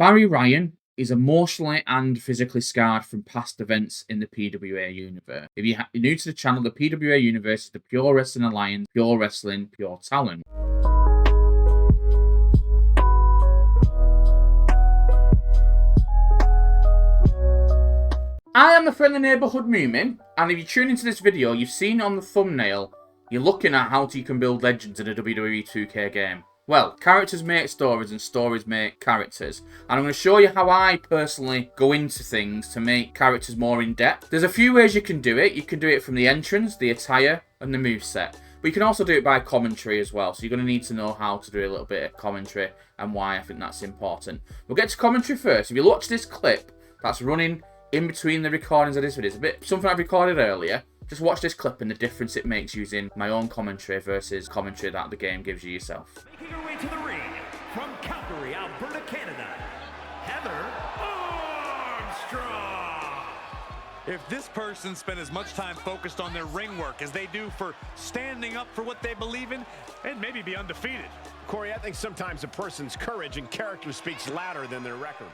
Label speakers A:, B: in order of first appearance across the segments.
A: Barry Ryan is emotionally and physically scarred from past events in the PWA universe. If you're new to the channel, the PWA universe is the Pure Wrestling Alliance, Pure Wrestling, Pure Talent. I am the friendly neighbourhood Mewmin, and if you tune into this video, you've seen on the thumbnail, you're looking at how you can build legends in a WWE2K game. Well, characters make stories and stories make characters, and I'm going to show you how I personally go into things to make characters more in-depth. There's a few ways you can do it. You can do it from the entrance, the attire, and the moveset. But you can also do it by commentary as well, so you're going to need to know how to do a little bit of commentary and why I think that's important. We'll get to commentary first. If you watch this clip that's running in between the recordings of this video, it's a bit something I've recorded earlier. Just watch this clip and the difference it makes using my own commentary versus commentary that the game gives you yourself.
B: Making her way to the ring from Calgary, Alberta, Canada, Heather Armstrong.
C: If this person spent as much time focused on their ring work as they do for standing up for what they believe in, and maybe be undefeated.
B: Corey, I think sometimes a person's courage and character speaks louder than their record.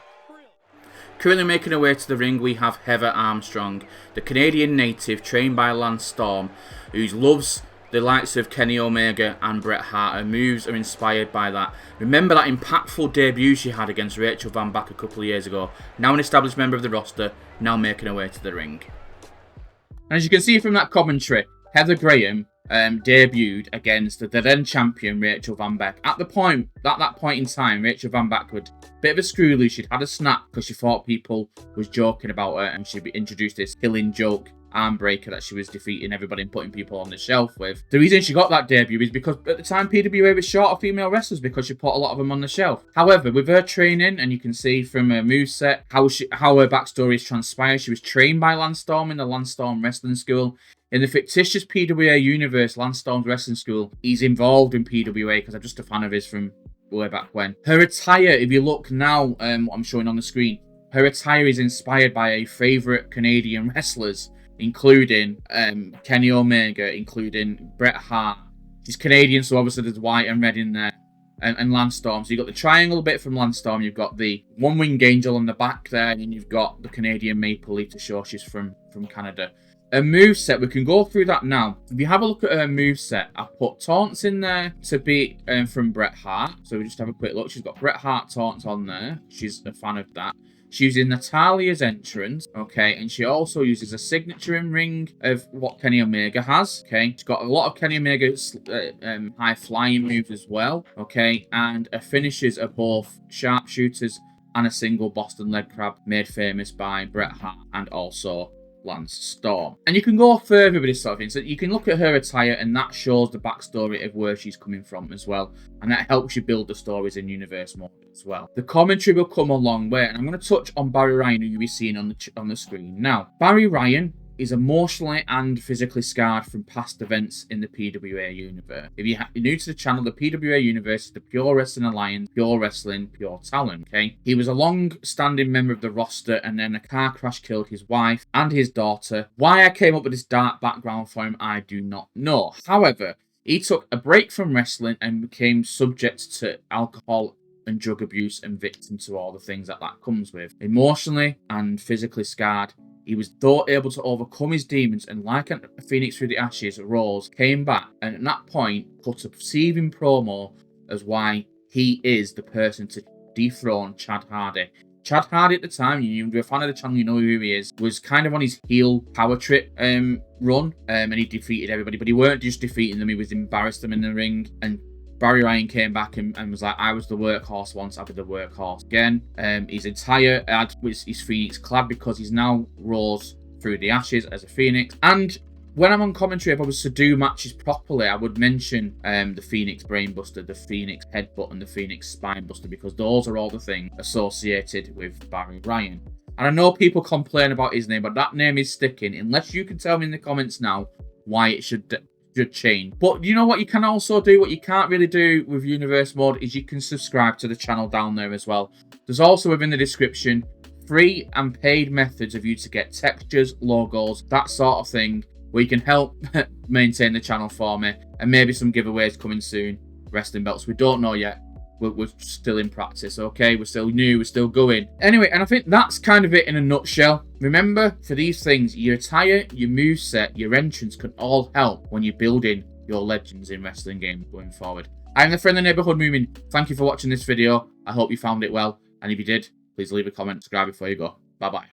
A: Currently making her way to the ring, we have Heather Armstrong, the Canadian native trained by Lance Storm, who loves the likes of Kenny Omega and Bret Hart. Her moves are inspired by that. Remember that impactful debut she had against Rachel Van Bach a couple of years ago. Now an established member of the roster, now making her way to the ring. And as you can see from that commentary, Heather Graham debuted against the then champion Rachel Van Bach. At that point in time, Rachel Van Bach had a bit of a screw loose. She'd had a snap because she thought people was joking about her, and she'd introduced this killing joke arm breaker that she was defeating everybody and putting people on the shelf with. The reason she got that debut is because at the time PWA was short of female wrestlers because she put a lot of them on the shelf. However, with her training, and you can see from her moveset how her backstory is transpired, she was trained by Lance Storm in the Lance Storm Wrestling School. In the fictitious PWA universe, Lance Storm's Wrestling School, he's involved in PWA because I'm just a fan of his from way back when. Her attire, if you look now, what I'm showing on the screen, her attire is inspired by a favourite Canadian wrestlers, including Kenny Omega, including Bret Hart. She's Canadian, so obviously there's white and red in there. And Lance Storm. So you've got the triangle bit from Lance Storm, you've got the one-winged angel on the back there, and you've got the Canadian maple leaf to show she's from Canada. A moveset, we can go through that now. If you have a look at her moveset, I put taunts in there to be from Bret Hart. So we just have a quick look. She's got Bret Hart taunts on there. She's a fan of that. She's using Natalia's entrance, okay, and she also uses a signature in ring of what Kenny Omega has, okay. She's got a lot of Kenny Omega's high flying moves as well, okay, and her finishes are both sharpshooters and a single Boston leg crab made famous by Bret Hart and also Lance Storm. And you can go further with this sort of thing. So you can look at her attire, and that shows the backstory of where she's coming from as well. And that helps you build the stories in universe mode as well. The commentary will come a long way, and I'm going to touch on Barry Ryan, who you'll be seeing on the screen now. Barry Ryan is emotionally and physically scarred from past events in the PWA universe. If you're new to the channel, the PWA universe is the Pure Wrestling Alliance, Pure Wrestling, Pure Talent, okay? He was a long-standing member of the roster, and then a car crash killed his wife and his daughter. Why I came up with this dark background for him, I do not know. However, he took a break from wrestling and became subject to alcohol and drug abuse and victim to all the things that comes with. Emotionally and physically scarred, he was though able to overcome his demons, and like a phoenix through the ashes, rose, came back, and at that point cut a perceiving promo as why he is the person to dethrone Chad Hardy. Chad Hardy at the time, you're a fan of the channel, you know who he is, was kind of on his heel power trip run, and he defeated everybody, but he weren't just defeating them, he was embarrassed them in the ring. And Barry Ryan came back and was like, I was the workhorse once, I'll be the workhorse again. His entire ad was his phoenix clad because he's now rose through the ashes as a phoenix. And when I'm on commentary, if I was to do matches properly, I would mention the Phoenix Brainbuster, the Phoenix Headbutt, and the Phoenix Spinebuster, because those are all the things associated with Barry Ryan. And I know people complain about his name, but that name is sticking, unless you can tell me in the comments now why it should change. But you know what you can also do, what you can't really do with universe mode, is you can subscribe to the channel down there as well. There's also within the description free and paid methods of you to get textures, logos, that sort of thing, where you can help maintain the channel for me, and maybe some giveaways coming soon. Wrestling belts, we don't know yet. we're still in practice, okay? We're still new, we're still going. Anyway, and I think that's kind of it in a nutshell. Remember, for these things, your attire, your moveset, your entrance can all help when you're building your legends in wrestling games going forward. I'm the friendly neighborhood Mewmin. Thank you for watching this video. I hope you found it well. And if you did, please leave a comment, subscribe before you go. Bye-bye.